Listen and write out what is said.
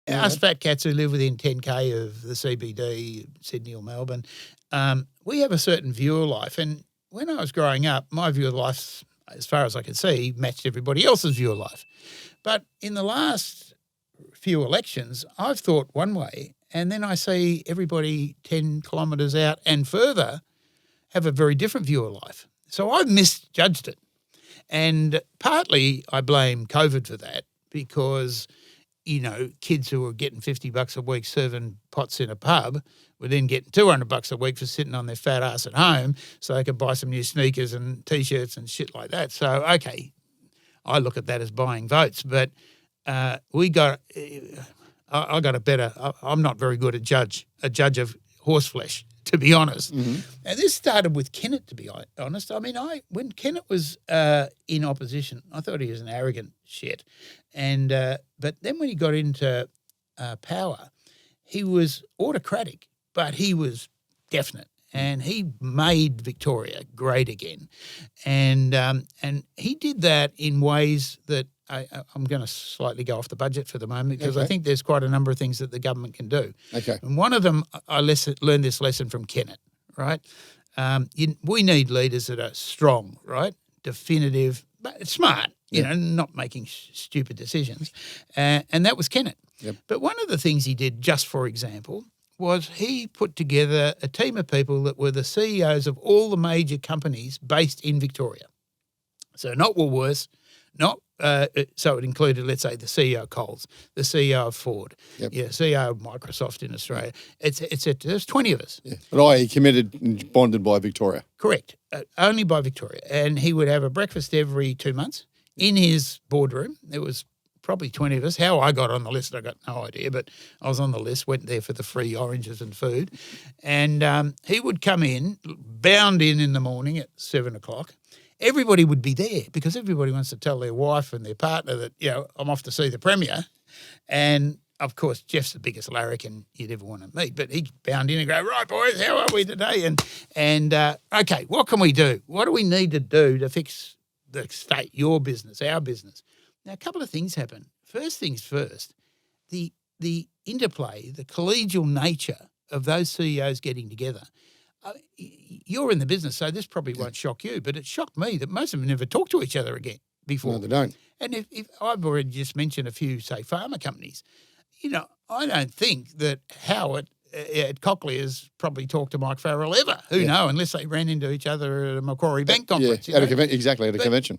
Us fat cats who live within 10K of the CBD, Sydney or Melbourne, we have a certain view of life. And when I was growing up, my view of life, as far as I could see, matched everybody else's view of life. But in the last few elections, I've thought one way, and then I see everybody 10 kilometres out and further have a very different view of life. So I've misjudged it. And partly I blame COVID for that because, kids who were getting $50 a week serving pots in a pub were then getting $200 a week for sitting on their fat ass at home so they could buy some new sneakers and T-shirts and shit like that. So, okay, I look at that as buying votes. But I got a better – I'm not very good at a judge of horseflesh, to be honest. Mm-hmm. Now, this started with Kennett, to be honest. I mean, when Kennett was in opposition, I thought he was an arrogant shit. And but then when he got into power, he was autocratic, but he was definite. And he made Victoria great again. And he did that in ways that I'm going to slightly go off the budget for the moment because I think there's quite a number of things that the government can do. Okay. And one of them, I learned this lesson from Kennett, right? We need leaders that are strong, right? Definitive, but smart, not making stupid decisions. And that was Kennett. Yep. But one of the things he did, just for example, was he put together a team of people that were the CEOs of all the major companies based in Victoria. So not Woolworths, so it included, let's say, the CEO of Coles, the CEO of Ford, CEO of Microsoft in Australia. There's 20 of us. Yeah. But I committed and bonded by Victoria. Correct, only by Victoria. And he would have a breakfast every 2 months in his boardroom. There was probably 20 of us. How I got on the list, I got no idea, but I was on the list, went there for the free oranges and food. And he would come in, bound in the morning at 7 o'clock. Everybody would be there because everybody wants to tell their wife and their partner that, I'm off to see the Premier. And, of course, Jeff's the biggest larrikin you'd ever want to meet. But he'd bound in and go, right, boys, how are we today? And okay, what can we do? What do we need to do to fix the state, your business, our business? Now, a couple of things happen. First things first, the interplay, the collegial nature of those CEOs getting together. You're in the business, so this probably won't shock you, but it shocked me that most of them never talked to each other again before. No, they don't. And if I've already just mentioned a few, say, pharma companies, I don't think that Howard at Cochlear has probably talked to Mike Farrell ever. Who knows, unless they ran into each other at a Macquarie Bank conference. Exactly, at a convention.